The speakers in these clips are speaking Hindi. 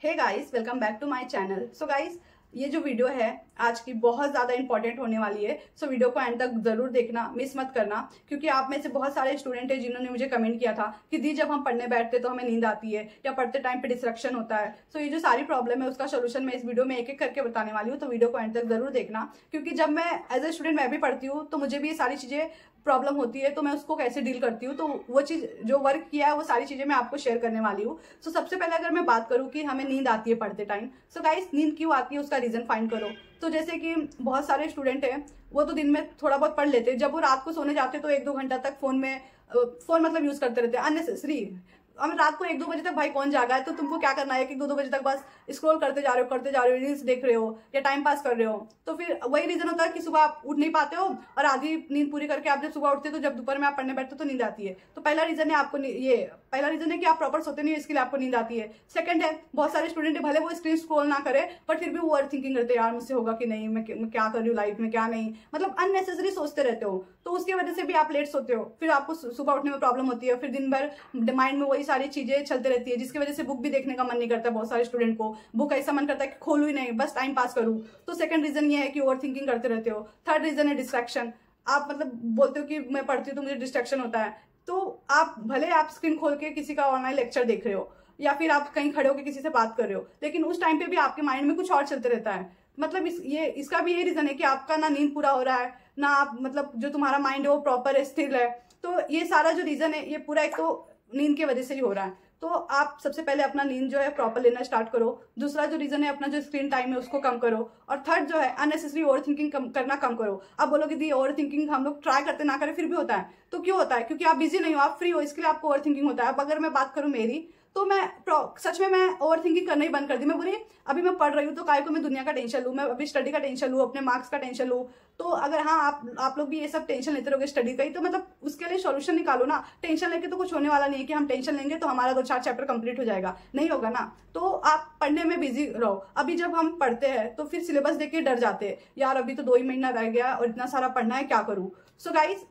Hey guys, welcome back to my channel. So guys, ये जो वीडियो है आज की बहुत ज़्यादा इंपॉर्टेंट होने वाली है। सो वीडियो को एंड तक ज़रूर देखना, मिस मत करना, क्योंकि आप में से बहुत सारे स्टूडेंट हैं जिन्होंने मुझे कमेंट किया था कि दी जब हम पढ़ने बैठते तो हमें नींद आती है या पढ़ते टाइम पे डिस्ट्रक्शन होता है। सो ये जो सारी प्रॉब्लम है उसका सोल्यूशन मैं इस वीडियो में एक एक करके बताने वाली हूँ। तो वीडियो को एंड तक ज़रूर देखना, क्योंकि जब मैं एज ए स्टूडेंट मैं भी पढ़ती हूँ तो मुझे भी ये सारी चीज़ें प्रॉब्लम होती है, तो मैं उसको कैसे डील करती हूँ, तो वो चीज़ जो वर्क किया है वो सारी चीज़ें मैं आपको शेयर करने वाली हूँ। सो सबसे पहले अगर मैं बात करूँ कि हमें नींद आती है पढ़ते टाइम, सो गाइस नींद क्यों आती है उसका रीज़न फाइंड करो। तो जैसे कि बहुत सारे स्टूडेंट हैं वो तो दिन में थोड़ा बहुत पढ़ लेते हैं, जब वो रात को सोने जाते हैं तो 1-2 घंटा तक फोन मतलब यूज़ करते रहते हैं अननेसेसरी। अब रात को 1-2 बजे तक भाई कौन जागा है, तो तुमको क्या करना है कि 2-2 बजे तक बस स्क्रॉल करते जा रहे हो, रील्स देख रहे हो या टाइम पास कर रहे हो। तो फिर वही रीजन होता है कि सुबह आप उठ नहीं पाते हो और आधी नींद पूरी करके आप जब सुबह उठते हो तो जब दोपहर में आप पढ़ने बैठते हो तो नींद आती है। तो पहला रीजन है आपको पहला रीजन है कि आप प्रॉपर सोते नहीं हो, इसके लिए आपको नींद आती है। सेकंड है, बहुत सारे स्टूडेंट भले वो स्क्रीन स्क्रॉल ना करे बट फिर भी वो ओवर थिंकिंग करते हैं, यार मुझसे होगा कि नहीं, मैं क्या कर रही हूँ लाइफ में, क्या नहीं, मतलब अननेसेसरी सोचते रहते हो। तो उसकी वजह से भी आप लेट सोते हो, फिर आपको सुबह उठने में प्रॉब्लम होती है, फिर दिन भर माइंड में वही सारी चीजें चलते रहती है, जिसकी वजह से बुक भी देखने का मन नहीं करता। बहुत सारे स्टूडेंट को बुक ऐसा मन करता है कि खोलूं ही नहीं, बस टाइम पास करूं। तो सेकंड रीजन ये है कि ओवर थिंकिंग करते रहते हो। थर्ड रीजन है डिस्ट्रैक्शन। आप मतलब बोलते हो कि मैं पढ़ती हूँ तो मुझे डिस्ट्रैक्शन होता है, तो आप भले आप स्क्रीन खोल के किसी का ऑनलाइन लेक्चर देख रहे हो या फिर आप कहीं खड़े होकर किसी से बात कर रहे हो, लेकिन उस टाइम पे भी आपके माइंड में कुछ और चलते रहता है। मतलब इसका भी ये रीजन है कि आपका ना नींद पूरा हो रहा है, ना आप मतलब जो तुम्हारा माइंड है वो प्रॉपर स्थिर है। तो ये सारा जो रीजन है ये पूरा एक तो नींद की वजह से ही हो रहा है। तो आप सबसे पहले अपना नींद जो है प्रॉपर लेना स्टार्ट करो। दूसरा जो रीजन है अपना जो स्क्रीन टाइम है उसको कम करो। और थर्ड जो है अननेसेसरी ओवर थिंकिंग करना कम करो। आप बोलोगे दी ओवर थिंकिंग हम लोग ट्राई करते ना करें फिर भी होता है, तो क्यों होता है? क्योंकि आप बिजी नहीं हो, आप फ्री हो, इसके लिए आपको ओवर थिंकिंग होता है। अब अगर मैं बात करूं मेरी, तो मैं सच में मैं ओवर थिंकिंग करना ही बंद कर दी। मैं बोली अभी मैं पढ़ रही हूँ तो काय को मैं दुनिया का टेंशन लूँ, मैं अभी स्टडी का टेंशन लूँ, अपने मार्क्स का टेंशन लूँ। तो अगर हाँ आप लोग भी ये सब टेंशन लेते रहोगे स्टडी का ही, तो मतलब उसके लिए सॉल्यूशन निकालो ना। टेंशन लेके तो कुछ होने वाला नहीं है कि हम टेंशन लेंगे तो हमारा 2-4 चैप्टर कंप्लीट हो जाएगा, नहीं होगा ना। तो आप पढ़ने में बिजी रहो। अभी जब हम पढ़ते हैं तो फिर सिलेबस देख के डर जाते हैं, यार अभी तो 2 ही महीना रह गया और इतना सारा पढ़ना है, क्या करूँ। सो गाइज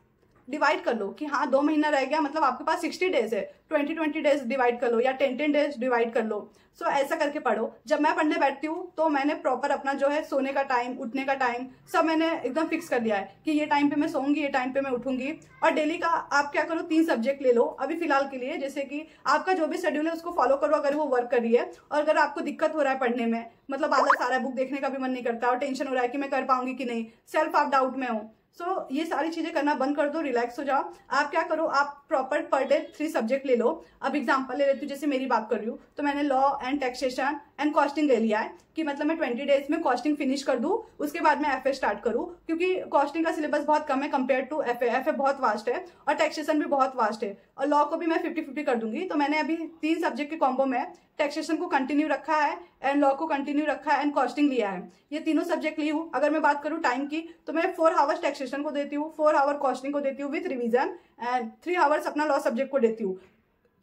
डिवाइड कर लो कि हाँ 2 महीना रह गया, मतलब आपके पास 60 डेज है, 20 डेज डिवाइड कर लो या 10 डेज डिवाइड कर लो। सो ऐसा करके पढ़ो। जब मैं पढ़ने बैठती हूँ तो मैंने प्रॉपर अपना जो है सोने का टाइम, उठने का टाइम सब मैंने एकदम फिक्स कर दिया है कि ये टाइम पे मैं सोऊंगी, ये टाइम पे मैं उठूंगी। और डेली का आप क्या करो, 3 सब्जेक्ट ले लो अभी फिलहाल के लिए। जैसे कि आपका जो भी शेड्यूल है उसको फॉलो करो अगर वो वर्क कर रही है। और अगर आपको दिक्कत हो रहा है पढ़ने में, मतलब आलस आ रहा है, बुक देखने का भी मन नहीं करता और टेंशन हो रहा है कि मैं कर पाऊंगी कि नहीं, सेल्फ आप डाउट में हो, सो ये सारी चीजें करना बंद कर दो, रिलैक्स हो जाओ। आप क्या करो, आप प्रॉपर पर डे 3 सब्जेक्ट ले लो। अब एग्जांपल ले लेती हूँ, जैसे मेरी बात कर रही हूँ तो मैंने law and taxation and costing ले लिया है कि मतलब मैं 20 डेज में कॉस्टिंग फिनिश कर दूं, उसके बाद मैं एफए स्टार्ट करूं, क्योंकि कॉस्टिंग का सिलेबस बहुत कम है कंपेयर टू एफए। एफए बहुत वास्ट है और टैक्सेशन भी बहुत वास्ट है, और लॉ को भी मैं 50-50 कर दूंगी। तो मैंने अभी 3 सब्जेक्ट के कॉम्बो में टैक्सेशन को कंटिन्यू रखा है एंड लॉ को कंटिन्यू रखा है एंड कॉस्टिंग लिया है। ये तीनों सब्जेक्ट ली हूँ। अगर मैं बात करूँ टाइम की तो मैं 4 आवर्स टैक्सेशन को देती हूँ, 4 आवर कॉस्टिंग को देती हूँ विथ रिवीजन एंड 3 आवर्स अपना लॉ सब्जेक्ट को देती हूँ।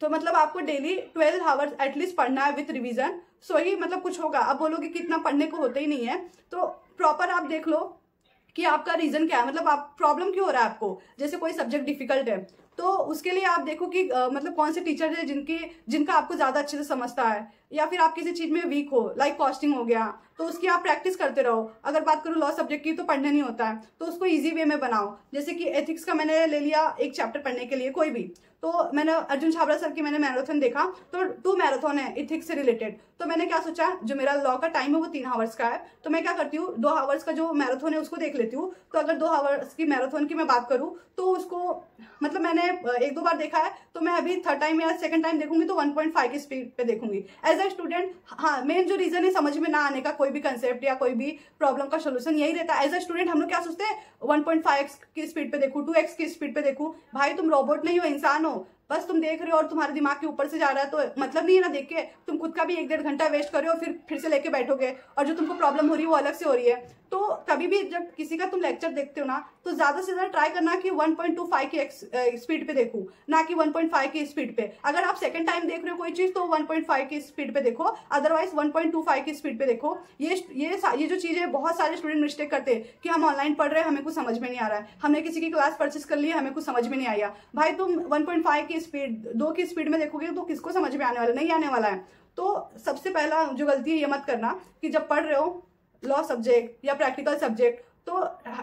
तो मतलब आपको डेली 12 आवर्स एटलीस्ट पढ़ना है विथ रिवीजन, सो ही मतलब कुछ होगा। अब बोलोगे कि इतना पढ़ने को होता ही नहीं है, तो प्रॉपर आप देख लो कि आपका रीजन क्या है, मतलब आप प्रॉब्लम क्यों हो रहा है आपको। जैसे कोई सब्जेक्ट डिफिकल्ट है तो उसके लिए आप देखो कि मतलब कौन से टीचर है जिनका आपको ज्यादा अच्छे से समझता है, या फिर आप किसी चीज में वीक हो, लाइक कॉस्टिंग हो गया तो उसकी आप प्रैक्टिस करते रहो। अगर बात करूँ लॉ सब्जेक्ट की तो पढ़ने नहीं होता है, तो उसको इजी वे में बनाओ। जैसे कि एथिक्स का मैंने ले लिया एक चैप्टर पढ़ने के लिए कोई भी, तो मैंने अर्जुन छाबड़ा सर की मैंने मैराथन देखा, तो 2 मैराथन है एथिक्स से रिलेटेड। तो मैंने क्या सोचा, जो मेरा लॉ का टाइम है वो 3 आवर्स का है, तो मैं क्या करती हूँ 2 आवर्स का जो मैराथन है उसको देख लेती हूँ। तो अगर 2 आवर्स की मैराथन की मैं बात करूँ तो उसको मतलब मैंने 1-2 बार देखा है, तो मैं अभी 3rd टाइम या 2nd टाइम देखूंगी तो 1.5 की स्पीड पे देखूंगी एज अ स्टूडेंट। हाँ, मेन जो रीजन है समझ में ना आने का कोई भी कंसेप्ट या कोई भी प्रॉब्लम का सोल्यूशन यही रहता है। एज अ स्टूडेंट हम लोग क्या सोचते हैं, 1.5x की स्पीड पे देखूं, 2x की स्पीड पे देखूं। भाई तुम रोबोट नहीं हो, इंसान हो, बस तुम देख रहे हो और तुम्हारे दिमाग के ऊपर से जा रहा है, तो मतलब नहीं है ना देख के। तुम खुद का भी 1-1.5 घंटा वेस्ट कर रहे हो, फिर से लेके बैठोगे और जो तुमको प्रॉब्लम हो रही है वो अलग से हो रही है। तो कभी भी जब किसी का तुम लेक्चर देखते हो ना, तो ज्यादा से ज्यादा ट्राई करना कि 1.25 की स्पीड पे देखो, ना कि 1.5 की स्पीड पे। अगर आप 2nd टाइम देख रहे हो कोई चीज तो 1.5 की स्पीड पे देखो, अदरवाइज 1.25 की स्पीड पे देखो। ये जो चीज है बहुत सारे स्टूडेंट मिस्टेक करते हैं कि हम ऑनलाइन पढ़ रहे हैं, हमें कुछ समझ में नहीं आ रहा है, हमने किसी की क्लास परचेस कर ली है, हमें कुछ समझ में नहीं आया। भाई तुम 1.5 की की स्पीड, 2 की स्पीड में देखोगे तो किसको समझ में आने वाला, नहीं आने वाला है। तो सबसे पहला जो गलती है ये मत करना कि जब पढ़ रहे हो लॉ सब्जेक्ट या प्रैक्टिकल सब्जेक्ट तो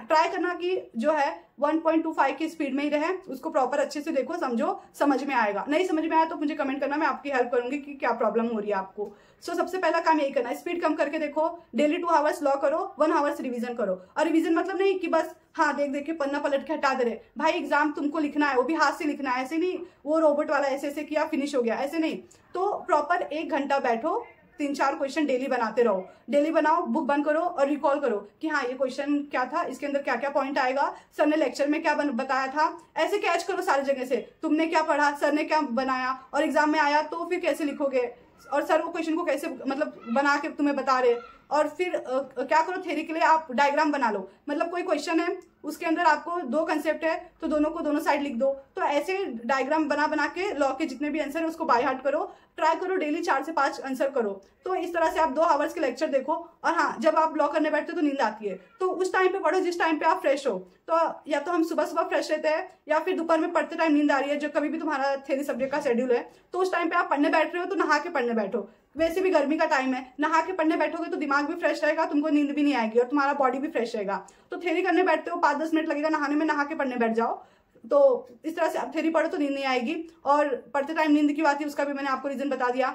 ट्राई करना कि जो है 1.25 की स्पीड में ही रहे, उसको प्रॉपर अच्छे से देखो, समझो, समझ में आएगा। नहीं समझ में आया तो मुझे कमेंट करना, मैं आपकी हेल्प करूंगी कि क्या प्रॉब्लम हो रही है आपको। सो सबसे पहला काम यही करना है, स्पीड कम करके देखो, डेली 2 आवर्स लॉ करो, 1 आवर्स रिवीजन करो। और रिवीजन मतलब नहीं कि बस हाँ देख देख के पन्ना पलट के हटा दे रहे, भाई एग्जाम तुमको लिखना है, वो भी हाथ से लिखना है, ऐसे नहीं वो रोबोट वाला ऐसे ऐसे किया फिनिश हो गया, ऐसे नहीं। तो प्रॉपर 1 घंटा बैठो, 3-4 क्वेश्चन डेली बनाते रहो, डेली बनाओ, बुक बंद करो और रिकॉल करो कि हाँ ये क्वेश्चन क्या था, इसके अंदर क्या क्या पॉइंट आएगा, सर ने लेक्चर में क्या बताया था, ऐसे कैच करो सारी जगह से, तुमने क्या पढ़ा, सर ने क्या बनाया, और एग्जाम में आया तो फिर कैसे लिखोगे, और सर वो क्वेश्चन को कैसे मतलब बना के तुम्हें बता रहे। और फिर क्या करो, थ्योरी के लिए आप डायग्राम बना लो, मतलब कोई क्वेश्चन है उसके अंदर आपको 2 कंसेप्ट है तो दोनों को दोनों साइड लिख दो। तो ऐसे डायग्राम बना बना के लॉ के जितने भी आंसर है उसको बाय हार्ट करो, ट्राई करो डेली 4 से 5 आंसर करो। तो इस तरह से आप 2 आवर्स के लेक्चर देखो। और हाँ, जब आप लॉ करने बैठते हो तो नींद आती है, तो उस टाइम पे पढ़ो जिस टाइम पे आप फ्रेश हो। तो या तो हम सुबह सुबह फ्रेश रहते हैं या फिर दोपहर में पढ़ते टाइम नींद आ रही है, जो कभी भी तुम्हारा थ्योरी सब्जेक्ट का शेड्यूल है, तो उस टाइम पे आप पढ़ने बैठ रहे हो तो नहा के पढ़ने बैठो। वैसे भी गर्मी का टाइम है, नहा के पढ़ने बैठोगे तो दिमाग भी फ्रेश रहेगा, तुमको नींद भी नहीं आएगी और तुम्हारा बॉडी भी फ्रेश रहेगा। तो थ्योरी करने बैठते हो 5-10 मिनट लगेगा नहाने में, नहा के पढ़ने बैठ जाओ। तो इस तरह से आप थ्योरी पढ़ो तो नींद नहीं आएगी। और पढ़ते टाइम नींद क्यों आती है उसका भी मैंने आपको रीजन बता दिया।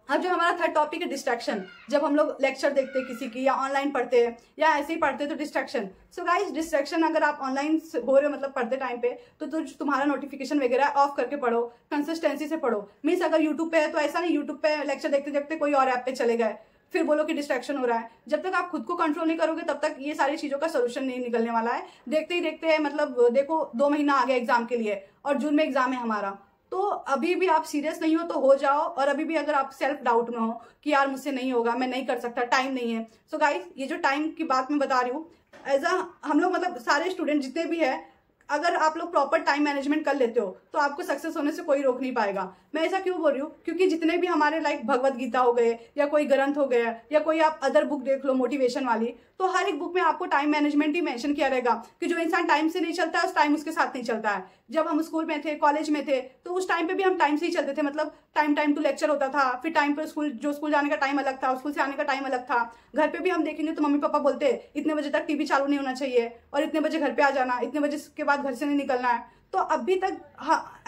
अब जो हमारा थर्ड टॉपिक है डिस्ट्रैक्शन, जब हम लोग लेक्चर देखते हैं किसी की या ऑनलाइन पढ़ते हैं या ऐसे ही पढ़ते हैं तो डिस्ट्रैक्शन। सो गाइस, डिस्ट्रैक्शन अगर आप ऑनलाइन हो रहे हो मतलब पढ़ते टाइम पे तो तुम्हारा नोटिफिकेशन वगैरह ऑफ करके पढ़ो, कंसिस्टेंसी से पढ़ो। मीन्स अगर यूट्यूब पे है तो ऐसा नहीं यूट्यूब पे लेक्चर देखते देखते कोई और ऐप पे चले गए फिर बोलो कि डिस्ट्रैक्शन हो रहा है। जब तक आप खुद को कंट्रोल नहीं करोगे तब तक ये सारी चीजों का सोल्यूशन नहीं निकलने वाला है। देखते ही देखते मतलब देखो 2 महीना आ गया एग्जाम के लिए और जून में एग्जाम है हमारा, तो अभी भी आप सीरियस नहीं हो तो हो जाओ। और अभी भी अगर आप सेल्फ डाउट में हो कि यार मुझसे नहीं होगा, मैं नहीं कर सकता, टाइम नहीं है। सो गाइस, ये जो टाइम की बात मैं बता रही हूँ, एज अ हम लोग मतलब सारे स्टूडेंट जितने भी है, अगर आप लोग प्रॉपर टाइम मैनेजमेंट कर लेते हो तो आपको सक्सेस होने से कोई रोक नहीं पाएगा। मैं ऐसा क्यों बोल रही हूँ, क्योंकि जितने भी हमारे लाइक भगवत गीता हो गए या कोई ग्रंथ हो गया या कोई आप अदर बुक देख लो मोटिवेशन वाली, तो हर एक बुक में आपको टाइम मैनेजमेंट ही मेंशन किया रहेगा कि जो इंसान टाइम से नहीं चलता है उस टाइम उसके साथ नहीं चलता है। जब हम स्कूल में थे, कॉलेज में थे, तो उस टाइम पे भी हम टाइम से ही चलते थे, मतलब टाइम टू लेक्चर होता था, फिर टाइम पे स्कूल जाने का टाइम अलग था, स्कूल से आने का टाइम अलग था। घर पे भी हम देखेंगे तो मम्मी पापा बोलते हैं इतने बजे तक टीवी चालू नहीं होना चाहिए और इतने बजे घर पे आ जाना, इतने बजे के बाद घर से नहीं निकलना है। तो अभी तक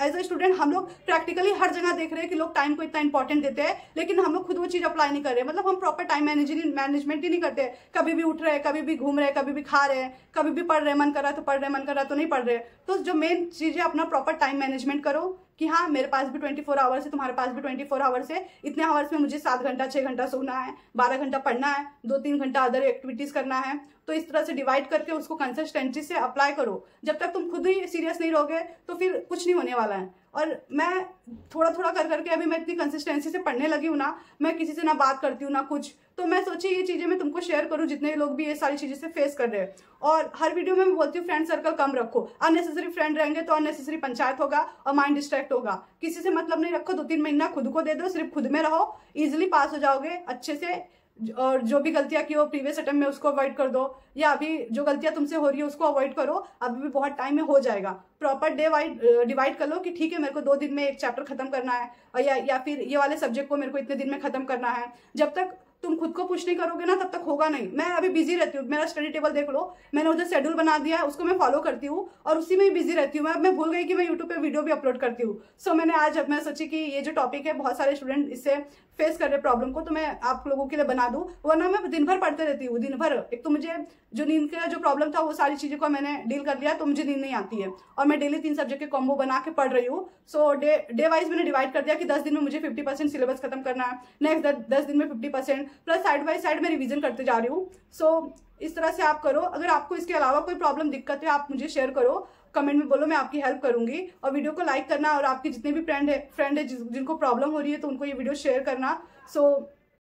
एज ए स्टूडेंट हम लोग प्रैक्टिकली हर जगह देख रहे हैं कि लोग टाइम को इतना इंपॉर्टेंट देते हैं, लेकिन हम लोग खुद वो चीज अप्लाई नहीं कर रहे। मतलब हम प्रॉपर टाइम मैनेजमेंट ही नहीं करते, कभी भी उठ रहे, कभी भी घूम रहे, कभी भी खा रहे, कभी भी पढ़ रहे, मन कर रहा है तो पढ़ रहे, मन कर रहा है तो नहीं पढ़ रहे। तो जो मेन चीज है अपना प्रॉपर टाइम मैनेजमेंट करो कि हाँ मेरे पास भी 24 आवर्स है, तुम्हारे पास भी 24 आवर्स है, इतने आवर्स में मुझे 7 घंटा 6 घंटा सोना है, 12 घंटा पढ़ना है, 2-3 घंटा अदर एक्टिविटीज करना है। तो इस तरह से डिवाइड करके उसको कंसिस्टेंसी से अप्लाई करो। जब तक तुम खुद ही सीरियस नहीं रहोगे तो फिर कुछ नहीं होने वाला है। और मैं थोड़ा थोड़ा कर करके अभी मैं इतनी कंसिस्टेंसी से पढ़ने लगी हूँ ना, मैं किसी से ना बात करती हूँ ना कुछ, तो मैं सोची ये चीजें मैं तुमको शेयर करूँ जितने लोग भी ये सारी चीजें से फेस कर रहे हैं। और हर वीडियो में मैं बोलती हूँ फ्रेंड सर्कल कम रखो, अननेसेसरी फ्रेंड रहेंगे तो अननेसेसरी पंचायत होगा और माइंड डिस्ट्रैक्ट होगा। किसी से मतलब नहीं रखो, 2-3 महीना खुद को दे दो, सिर्फ खुद में रहो, इजिली पास हो जाओगे अच्छे से। और जो भी गलतियां की हो प्रीवियस अटेम्प्ट में उसको अवॉइड कर दो, या अभी जो गलतियां तुमसे हो रही है उसको अवॉइड करो, अभी भी बहुत टाइम में हो जाएगा। प्रॉपर डे डिवाइड कर लो कि ठीक है मेरे को 2 दिन में एक चैप्टर खत्म करना है, और या फिर ये वाले सब्जेक्ट को मेरे को इतने दिन में खत्म करना है। जब तक तुम खुद को पुश नहीं करोगे ना तब तक होगा नहीं। मैं अभी बिजी रहती हूँ, मेरा स्टडी टेबल देख लो, मैंने उधर शेड्यूल बना दिया है, उसको मैं फॉलो करती हूँ और उसी में ही बिजी रहती हूँ। मैं भूल गई कि मैं यूट्यूब पे वीडियो भी अपलोड करती हूँ। सो मैंने आज मैं सोची कि ये जो टॉपिक है बहुत सारे स्टूडेंट इससे फेस कर रहे प्रॉब्लम को, तो मैं आप लोगों के लिए बना दूं, वरना मैं दिन भर पढ़ते रहती हूँ, दिन भर। एक तो मुझे जो नींद का जो प्रॉब्लम था वो सारी चीजों को मैंने डील कर लिया, तो मुझे नींद नहीं आती है और मैं डेली 3 सब्जेक्ट के कॉम्बो बना के पढ़ रही हूँ। सो डे वाइज मैंने डिवाइड कर दिया कि 10 दिन में मुझे 50% सिलेबस खत्म करना है, नेक्स्ट 10 दिन में 50%, प्लस साइड बाय साइड में रिविजन करते जा रही हूँ। सो इस तरह से आप करो। अगर आपको इसके अलावा कोई प्रॉब्लम दिक्कत है आप मुझे शेयर करो, कमेंट में बोलो, मैं आपकी हेल्प करूंगी। और वीडियो को लाइक करना और आपके जितने भी फ्रेंड है जिनको प्रॉब्लम हो रही है तो उनको ये वीडियो शेयर करना। सो